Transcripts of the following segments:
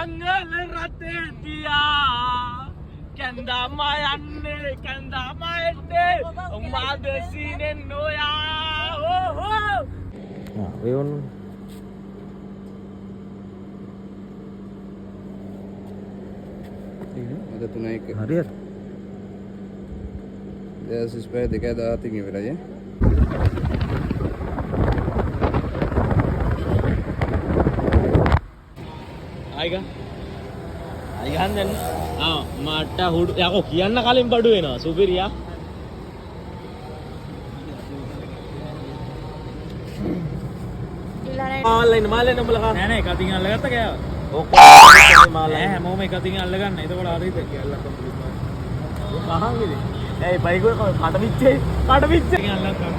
මංගල රතේ තියා කැන්දාම යන්නේ කැන්දාම එන්නේ මාද සීනෙන් නොයා ඕ වෙවන්න අද 3:01 හරියට දෙසිස් පය 2:17 ඉවරයි ආයිගා ආයිගාන් දැන් මට හුඩු යකෝ කියන්න කලින් බඩු වෙනවා සුපිරියා මාලෙන් උඹලා කන්න නෑ නෑ එක අතින් අල්ලගත්ත කෑවා. ඔක්කොම මාලෙන් නෑ හැමෝම එක අතින් අල්ලගන්න. එතකොට හරියද කියලා කම්ප්ලීට් කරනවා. අහංගෙද ඒ බයික් එක කට පිච්චේ ඉතින් අල්ලගත්තා.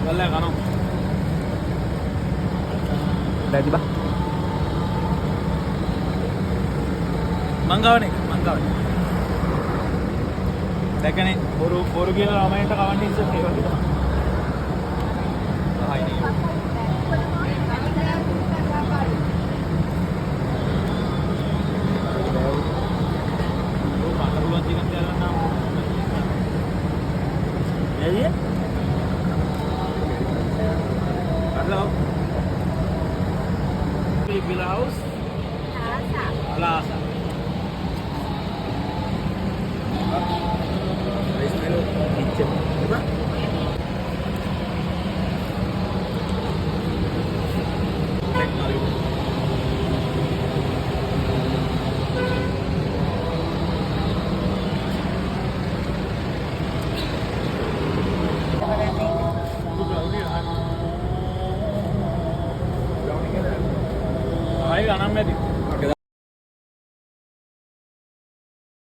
වල්ලා කනවා දැදි බා මංගවනේ දැකනේ බොරු කියලා ළමයින්ට කවන්න ඉස්සෙත් ඒ වගේ තමයි. House Plaza. Kitchen. Diba? ආයෙ ගණන් නැති.